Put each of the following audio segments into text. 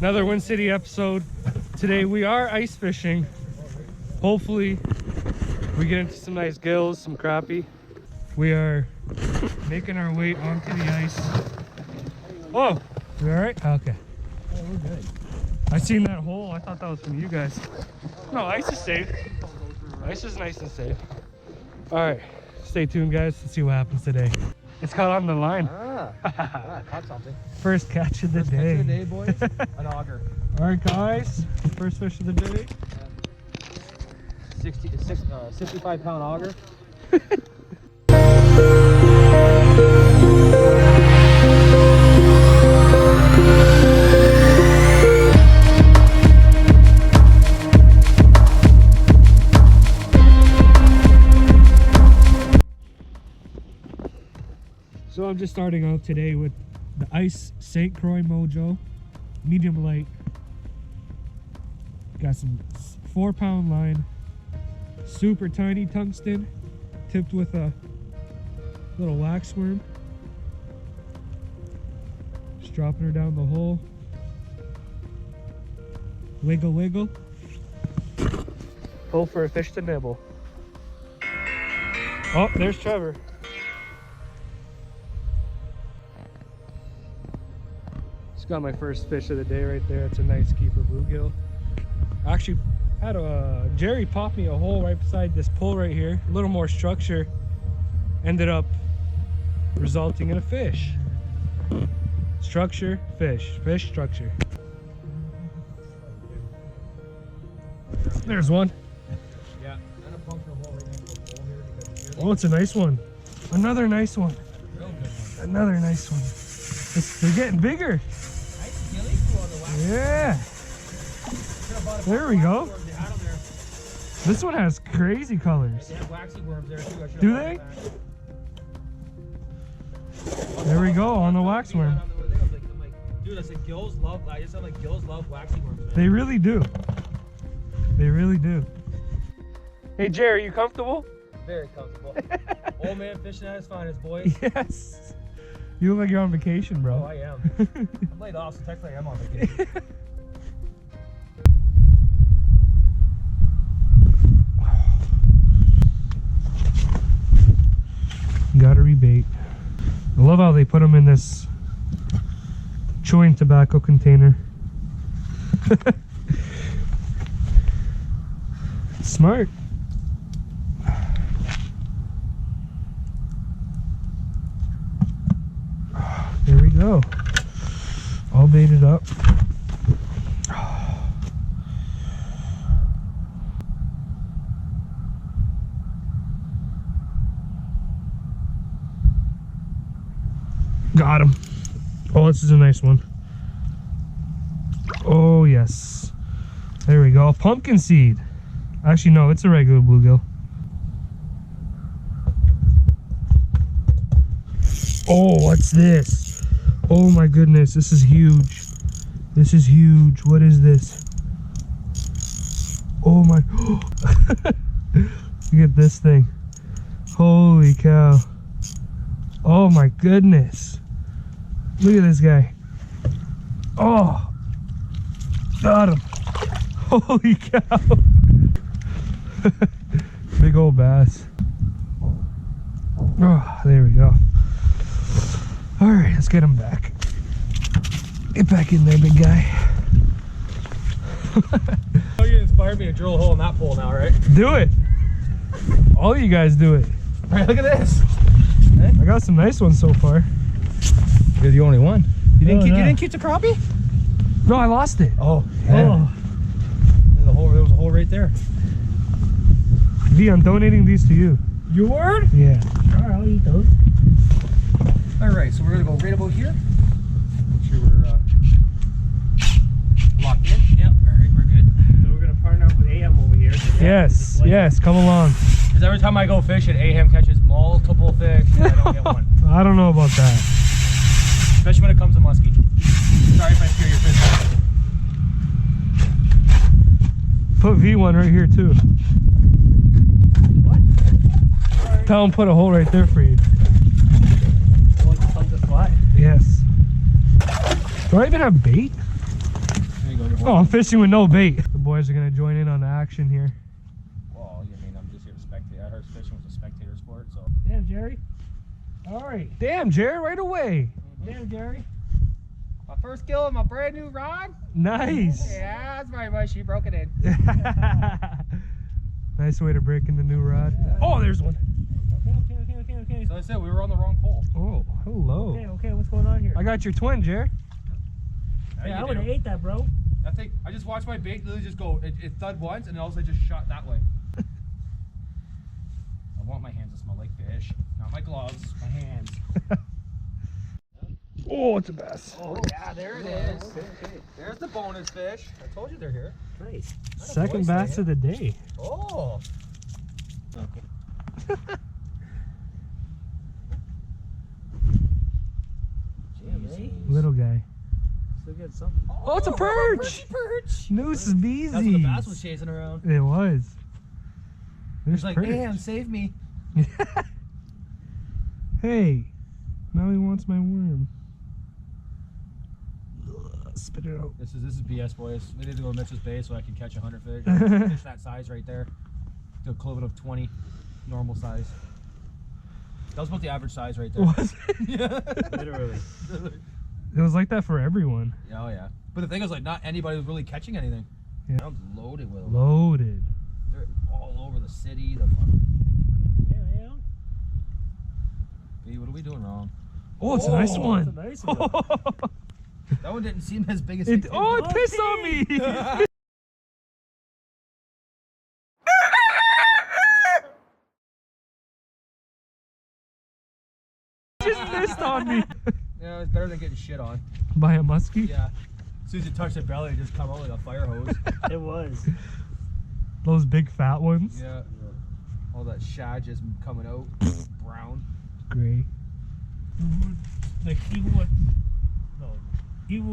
Another Wind City episode. Today we are ice fishing. Hopefully we get into some nice gills, some crappie. We are making our way onto the ice. Oh, you all right? Okay. Oh, we're good. I seen that hole. I thought that was from you guys. No, ice is safe. Ice is nice and safe. All right, stay tuned, guys. Let's see what happens today. It's caught on the line. Ah, caught something. First catch of the day. Catch of the day, boys. An auger. All right, guys. First fish of the day. 65-pound auger. So I'm just starting out today with the Ice St. Croix Mojo, medium light. Got some 4-pound line, super tiny tungsten, tipped with a little wax worm. Just dropping her down the hole. Wiggle, wiggle. Pull for a fish to nibble. Oh, there's Trevor. Got my first fish of the day right there. It's a nice keeper bluegill. I actually had a Jerry pop me a hole right beside this pole right here. A little more structure. Ended up resulting in a fish. Structure, fish. Fish, structure. There's one. Yeah. And a puncture hole right next to the pole here because Oh, it's a nice one. Another nice one. real good one. Another nice one. They're getting bigger. Yeah. There we go. This one has crazy colors. They have waxy worms there too. Do they? There we go on the wax worm. Dude, I said gills love. I just said like gills love waxy worms. Man. They really do. They really do. Hey Jerry, you comfortable? Very comfortable. Old man fishing at his finest, boys. Yes. You look like you're on vacation, bro. Oh, I am. I'm laid off, so technically I'm on vacation. Gotta rebait. I love how they put them in this chewing tobacco container. Smart. There we go. All baited up. Got him. Oh, this is a nice one. Oh, yes. There we go. Pumpkin seed. Actually, no, it's a regular bluegill. Oh, what's this? Oh my goodness, this is huge. This is huge. What is this? Oh my. Look at this thing. Holy cow. Oh my goodness. Look at this guy. Oh. Got him. Holy cow. Big old bass. Oh, there we go. All right, let's get him back. Get back in there, big guy. Oh, you inspired me to drill a hole in that pole now, right? Do it. All you guys do it. All right, look at this. I got some nice ones so far. You're the only one. You didn't Oh, keep. no. You didn't keep the crappie? No, I lost it. Oh, yeah. Oh. There's a hole. There was a hole right there. V, I'm donating these to you. Your word? Yeah. All right, I'll eat those. All right, so we're gonna go right about here. Make sure we're locked in. Yep. All right, we're good. So we're gonna partner up with AM over here. Yes, yes, come along. Because every time I go fishing, Aham catches multiple fish and I don't get one. I don't know about that. Especially when it comes to muskie. Sorry if I scare your fish. Put V1 right here too. What? Tell him put a hole right there for you. Want to fly? Yes. Do I even have bait? Oh, I'm fishing with no bait. The boys are gonna join in on the action here. Well, you mean I'm just here to spectate. I heard fishing was a spectator sport, so. Damn, Jerry. All right. Damn, Jared, right away. Damn, Jerry. My first kill of my brand new rod. Nice. Yeah, that's my she broke it in. Nice way to break in the new rod. Oh, there's one. Okay. So I said we were on the wrong pole. Oh, hello. Okay, what's going on here? I got your twin, Jared. Yeah, I would have ate that, bro. That thing, I just watched my bait literally just go, it thud once and then all of a sudden just shot that way. I want my hands to smell like fish, not my gloves, my hands. Oh, it's a bass. Oh yeah, there it is. Okay. There's the bonus fish. I told you they're here. Nice. Second bass of the day. Oh. Little guy. Still get something. Oh, it's a perch. Perch. Noose is beezy. That's what the bass was chasing around. It was. There's He's like, perch. man, save me. Hey, now he wants my worm. Ugh, spit it out. This is BS, boys. We need to go to Mitchell's Bay so I can catch 100 fish. Fish that size right there. The equivalent of 20 normal size. That was about the average size right there. Was it? Yeah. Literally. It was like that for everyone. Oh yeah. But the thing is, like, not anybody was really catching anything. Yeah. I'm loaded with them. Loaded. They're all over the city. The fucking. Yeah. Hey, what are we doing wrong? Oh, it's a nice one. It's a nice one. That one didn't seem as big as It pissed on me. Just missed on me. Yeah, it's better than getting shit on. By a muskie? Yeah. As soon as you touch the belly, it just come out like a fire hose. It was. Those big fat ones. Yeah. All that shad just coming out. Brown. Gray. Like even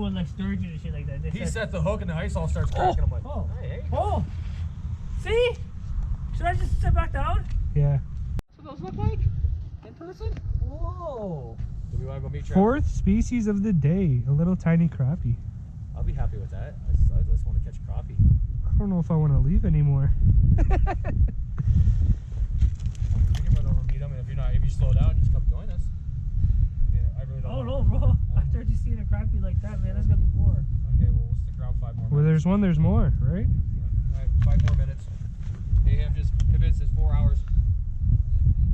with like sturgeon and shit like that. He set the hook and the ice all starts cracking. I'm like, Oh. hey, Oh. See? Should I just sit back down? Yeah. That's what those look like in person? Whoa. Do we want to go meet Trevor? Fourth species of the day. A little tiny crappie. I'll be happy with that. I just want to catch crappie. I don't know if I want to leave anymore. We can run over and meet him, and if you slow down, just come join us. Yeah, I really don't. Oh no, bro. After you see a crappie like that, man, that's gonna be more. Okay, well, we'll stick around 5 more Where minutes. there's one, there's more, right? Alright, 5 more minutes. AM just pivots is 4 hours.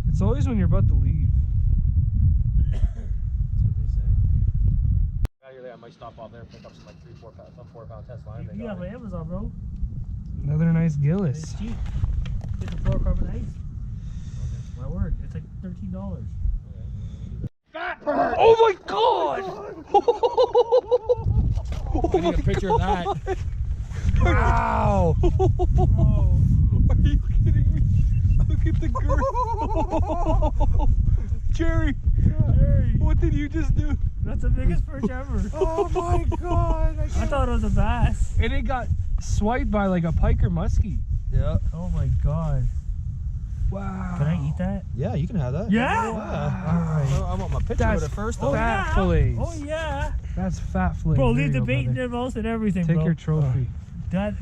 It's always when you're about to leave. That's what they say. Out here, I might stop off there and pick up some like 3-4 pound, some 4-pound test line. You have an Amazon, bro. Another nice And Gillis. it's cheap. It's a fluorocarbon ice. My word, it's like $13. Oh my god! I need a picture of that. Wow! Are you kidding me? Look at the girl. Jerry, what did you just do? That's the biggest perch ever. Oh my god! I thought it was a bass. And it got swiped by like a pike or muskie. Yeah. Oh my god. Wow. Can I eat that? Yeah, you can have that. Yeah? Alright. I want my picture That's with it first, Oh though. fat yeah. fillets. Oh yeah. That's fat fillets. Bro, There leave you the go, bait in brother. the most and everything, Take bro. your trophy. That,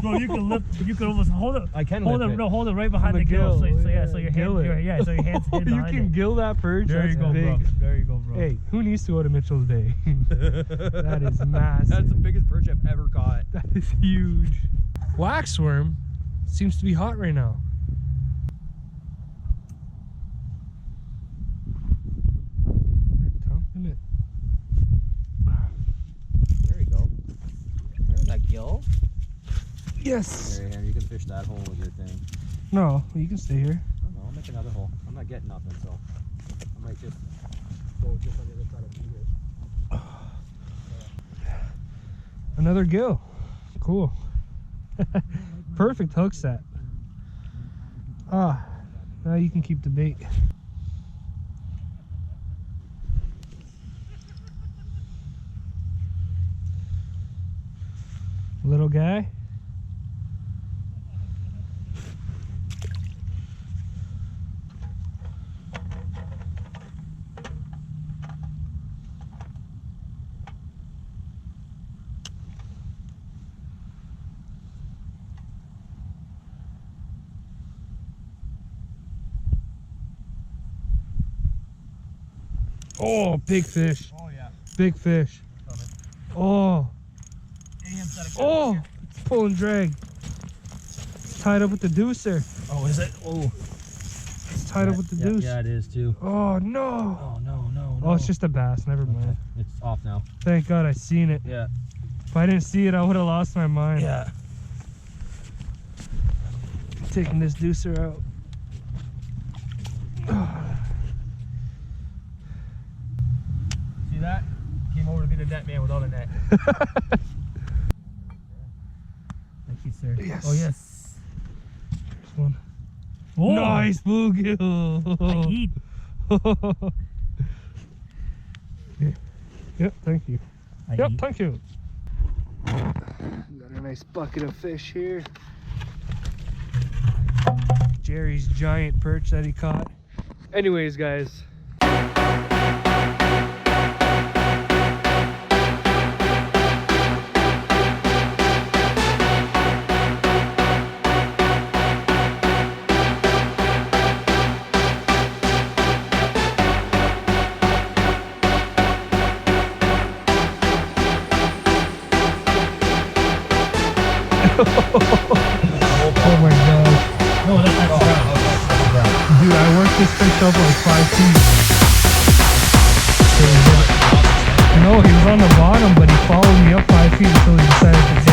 bro, you can lift. You can almost hold it. I can hold lift it. it. No, hold it right behind On the the gill. So, gill, so yeah, so your gill hand, it. so your hands hidden You behind can it. gill that perch. There you That's go, big. bro. There you go, bro. Hey, who needs to go to Mitchell's Bay? That is massive. That's the biggest perch I've ever caught. That is huge. Waxworm seems to be hot right now. They're dumping it. There you go. There's that gill. Yes. There, you can fish that hole with your thing. No, you can stay here. I don't know, I'll make another hole. I'm not getting nothing, so I might just go just on the other side of here. Another gill. Cool. Perfect hook set. Ah, now you can keep the bait. Little guy. Oh, big fish. Oh yeah. Big fish. Coming. Oh. AM's got a good Oh. one here. It's pulling drag. It's tied up with the deucer. Oh, is it? Oh. It's tied up with the deuce. Yeah, it is too. Oh, no. Oh, no. Oh, it's just a bass. Never mind. Okay. It's off now. Thank God I seen it. Yeah. If I didn't see it, I would have lost my mind. Yeah. Taking this deucer out. See that? Came over to be the net man without a net. Thank you, sir. Yes. Oh, yes. There's one. Oh, Nice bluegill. I eat. Yep, thank you. I Yep, eat. thank you. Got a nice bucket of fish here. Jerry's giant perch that he caught. Anyways, guys. Oh my god. No, that's not brown. Dude, I worked this fish up like 5 feet. No, he was on the bottom, but he followed me up 5 feet until he decided to take